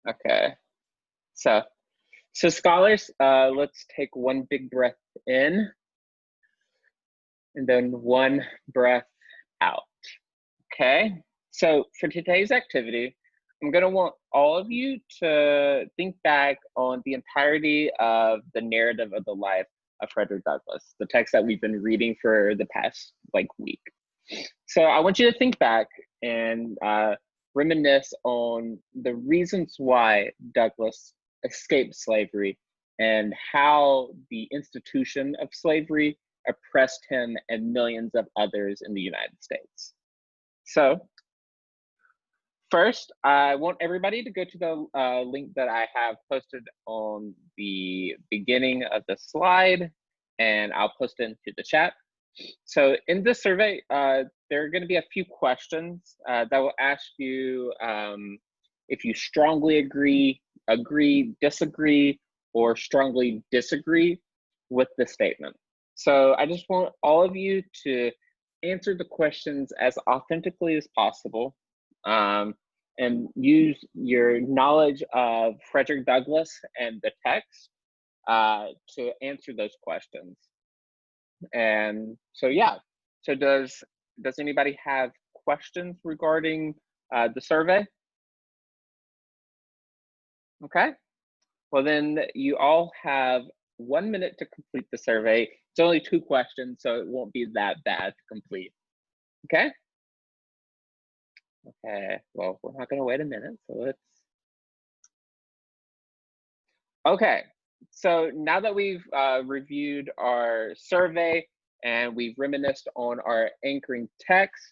Okay. So, so scholars, let's take one big breath in and then one breath out. Okay. So for today's activity, I'm going to want all of you to think back on the entirety of the narrative of the life of Frederick Douglass, the text that we've been reading for the past week. So I want you to think back and reminisce on the reasons why Douglass escaped slavery and how the institution of slavery oppressed him and millions of others in the United States. So first, I want everybody to go to the link that I have posted on the beginning of the slide, and I'll post it into the chat. So in this survey, there are going to be a few questions that will ask you if you strongly agree, disagree, or strongly disagree with the statement. So I just want all of you to answer the questions as authentically as possible and use your knowledge of Frederick Douglass and the text to answer those questions. And so, yeah, so does anybody have questions regarding the survey? Okay, well then you all have 1 minute to complete the survey. It's only 2 questions, so it won't be that bad to complete. Okay? Okay, well, we're not gonna wait a minute, so let's. Okay, so now that we've reviewed our survey and we've reminisced on our anchoring text,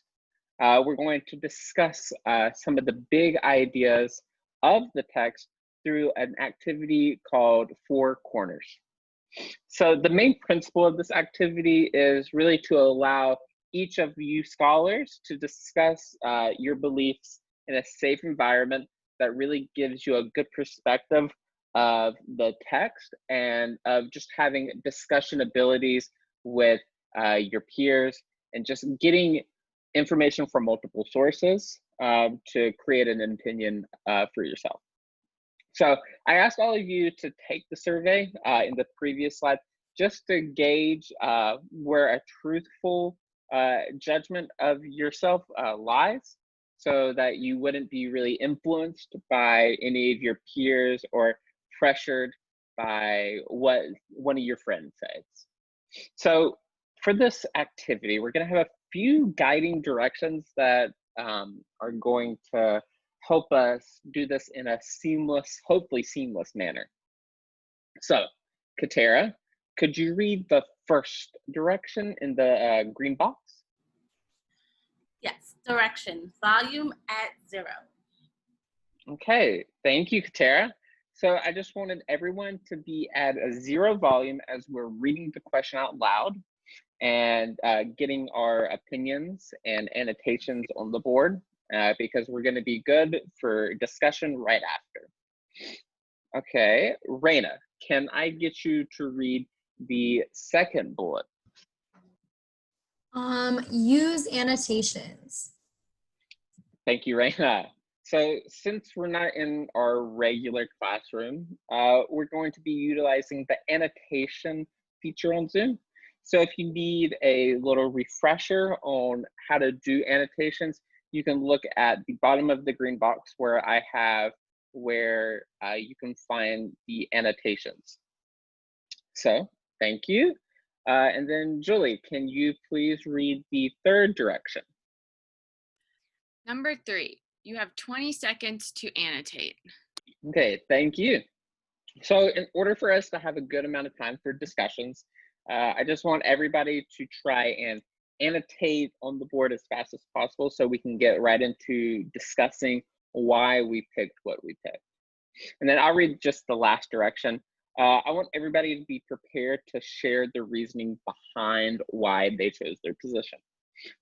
we're going to discuss some of the big ideas of the text through an activity called Four Corners. So the main principle of this activity is really to allow each of you scholars to discuss your beliefs in a safe environment that really gives you a good perspective of the text and of just having discussion abilities with your peers and just getting information from multiple sources to create an opinion for yourself. So I asked all of you to take the survey in the previous slide just to gauge where a truthful judgment of yourself lies, so that you wouldn't be really influenced by any of your peers or pressured by what one of your friends says. So for this activity, we're going to have a few guiding directions that are going to help us do this in a seamless, hopefully seamless manner. So, Katera, could you read the first direction in the green box? Yes, direction, volume at 0. Okay, thank you, Katera. So I just wanted everyone to be at a 0 volume as we're reading the question out loud and getting our opinions and annotations on the board. Because we're going to be good for discussion right after. Okay, Raina, can I get you to read the second bullet? Use annotations. Thank you, Raina. So since we're not in our regular classroom, we're going to be utilizing the annotation feature on Zoom. So if you need a little refresher on how to do annotations, you can look at the bottom of the green box where I have where you can find the annotations. So thank you. And then Julie, can you please read the third direction? Number 3, you have 20 seconds to annotate. Okay, thank you. So in order for us to have a good amount of time for discussions, I just want everybody to try and annotate on the board as fast as possible so we can get right into discussing why we picked what we picked. And then I'll read just the last direction. I want everybody to be prepared to share the reasoning behind why they chose their position.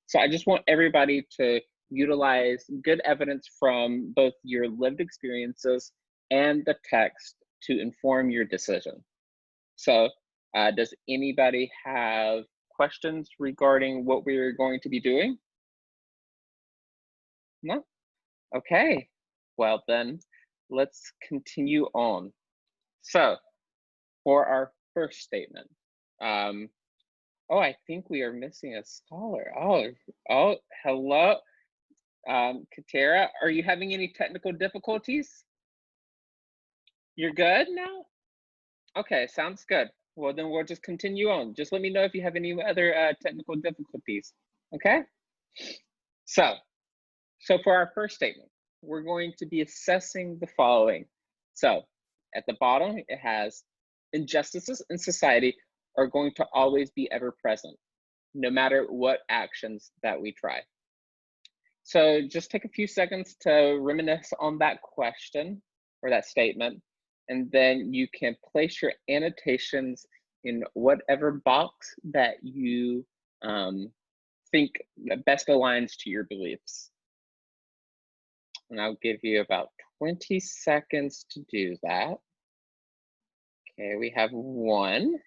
So I just want everybody to utilize good evidence from both your lived experiences and the text to inform your decision. So does anybody have questions regarding what we're going to be doing? No? Okay, well then, let's continue on. So for our first statement, oh, I think we are missing a scholar. Oh, hello. Katera, are you having any technical difficulties? You're good now? Okay, sounds good. Well, then we'll just continue on. Just let me know if you have any other technical difficulties, okay? So for our first statement, we're going to be assessing the following. So at the bottom, it has injustices in society are going to always be ever present, no matter what actions that we try. So just take a few seconds to reminisce on that question or that statement, and then you can place your annotations in whatever box that you think best aligns to your beliefs. And I'll give you about 20 seconds to do that. Okay, we have 1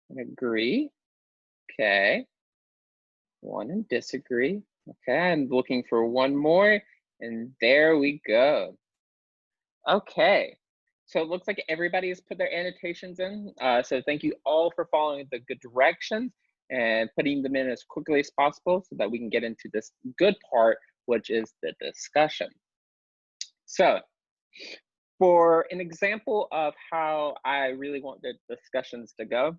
and agree. Okay, 1 and disagree. Okay, I'm looking for 1 more, and there we go. Okay, so it looks like everybody has put their annotations in. So thank you all for following the good directions and putting them in as quickly as possible so that we can get into this good part, which is the discussion. So for an example of how I really want the discussions to go,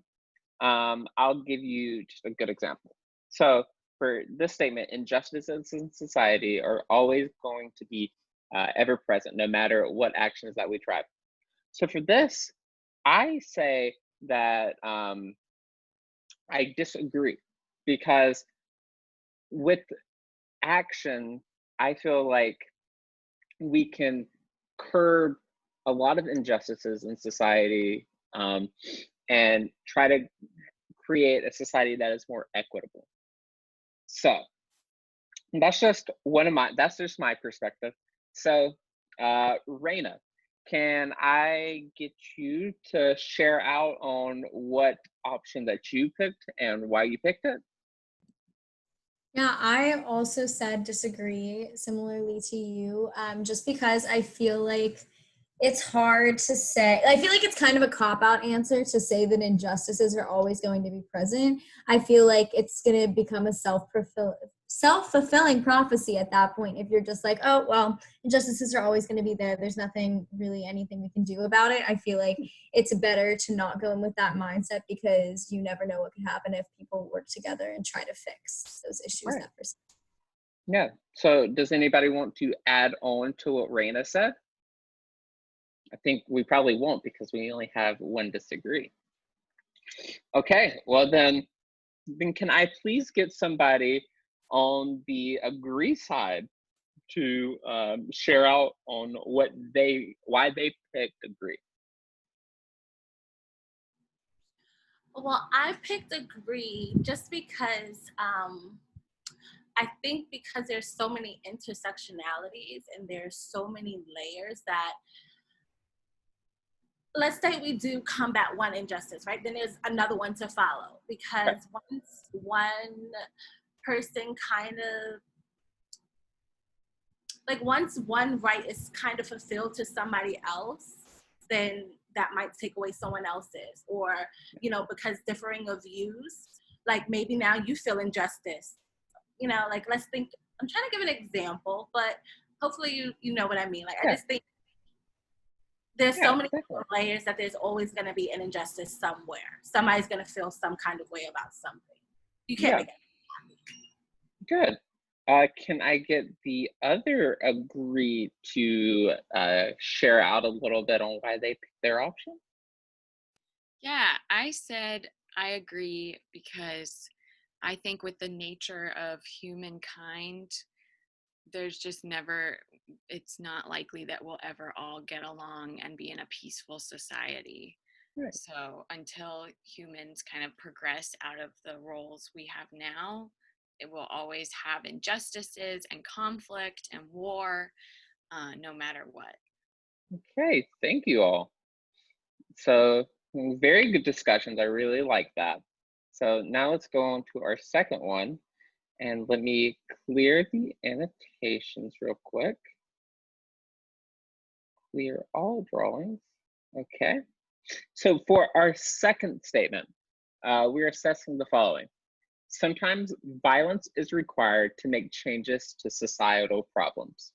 I'll give you just a good example. So for this statement, injustices in society are always going to be ever present, no matter what actions that we try. So for this, I say that I disagree, because with action, I feel like we can curb a lot of injustices in society, and try to create a society that is more equitable. So that's just my perspective. So Raina, can I get you to share out on what option that you picked and why you picked it? Yeah, I also said disagree similarly to you, just because I feel like it's hard to say. I feel like it's kind of a cop out answer to say that injustices are always going to be present. I feel like it's going to become a self-fulfilling prophecy at that point if you're just like, oh, well, injustices are always going to be there. There's nothing really anything we can do about it. I feel like it's better to not go in with that mindset, because you never know what could happen if people work together and try to fix those issues Right. that persist. Yeah. So does anybody want to add on to what Raina said? I think we probably won't, because we only have 1 disagree. Okay, well then can I please get somebody on the agree side to share out on why they picked agree? Well, I picked agree just because I think because there's so many intersectionalities and there's so many layers that, let's say we do combat one injustice, right? Then there's another one to follow, because once one person kind of, like once one right is kind of fulfilled to somebody else, then that might take away someone else's, or, you know, because differing of views, like maybe now you feel injustice, you know, like let's think, I'm trying to give an example, but hopefully you know what I mean. Like I just think there's so many Definitely. layers that there's always going to be an injustice somewhere. Somebody's going to feel some kind of way about something. You can't make it. Good. Can I get the other agree to share out a little bit on why they picked their option? Yeah, I said I agree because I think with the nature of humankind, there's just never, it's not likely that we'll ever all get along and be in a peaceful society. Right. So until humans kind of progress out of the roles we have now, it will always have injustices and conflict and war, no matter what. Okay, thank you all. So very good discussions. I really like that. So now let's go on to our second one, and let me clear the annotations real quick. clear all drawings. Okay. So for our second statement, we're assessing the following. Sometimes violence is required to make changes to societal problems.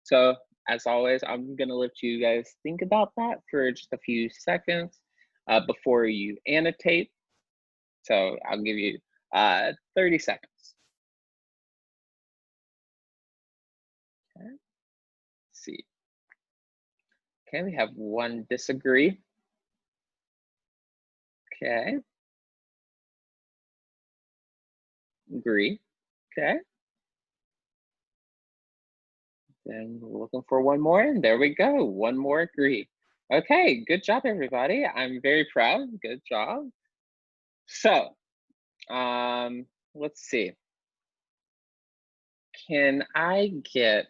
So as always, I'm gonna let you guys think about that for just a few seconds before you annotate. So I'll give you 30 seconds. Okay. Let's see. Okay, we have one disagree. Okay. Agree. Okay. Then we're looking for one more, and there we go. One more agree. Okay, good job, everybody. I'm very proud. Good job. So, let's see. Can I get,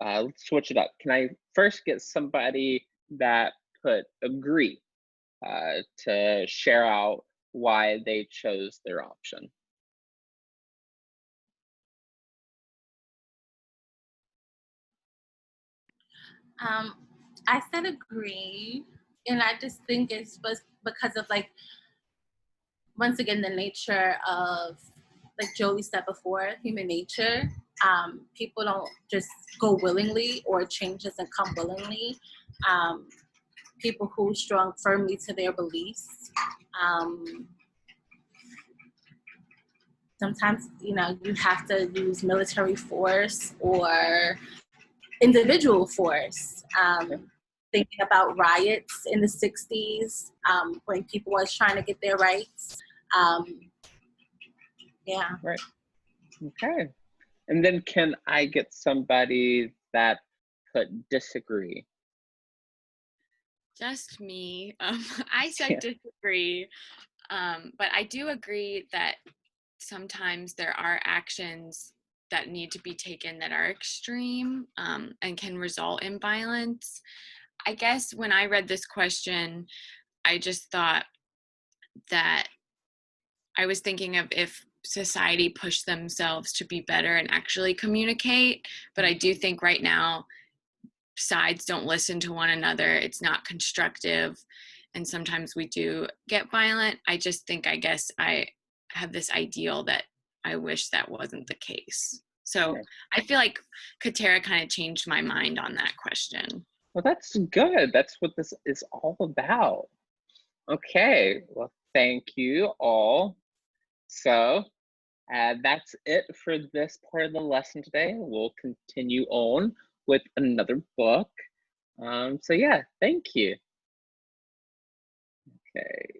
let's switch it up. Can I first get somebody that put agree to share out why they chose their option? I said agree, and I just think it's because of like, once again, the nature of, like Jolie said before, human nature. People don't just go willingly, or change doesn't come willingly. People who strong firmly to their beliefs. Sometimes, you have to use military force or individual force. Thinking about riots in the 60s, when people was trying to get their rights. Yeah. Right. Okay. And then can I get somebody that put disagree? Just me. I said Yeah. disagree, but I do agree that sometimes there are actions that need to be taken that are extreme, and can result in violence. I guess when I read this question, I just thought that I was thinking of if society pushed themselves to be better and actually communicate. But I do think right now sides don't listen to one another. It's not constructive. And sometimes we do get violent. I just think, I guess I have this ideal that I wish that wasn't the case. So Yeah. I feel like Katera kind of changed my mind on that question. Well, that's good. That's what this is all about. Okay. Well, thank you all. So that's it for this part of the lesson today. We'll continue on with another book. So yeah, thank you. Okay.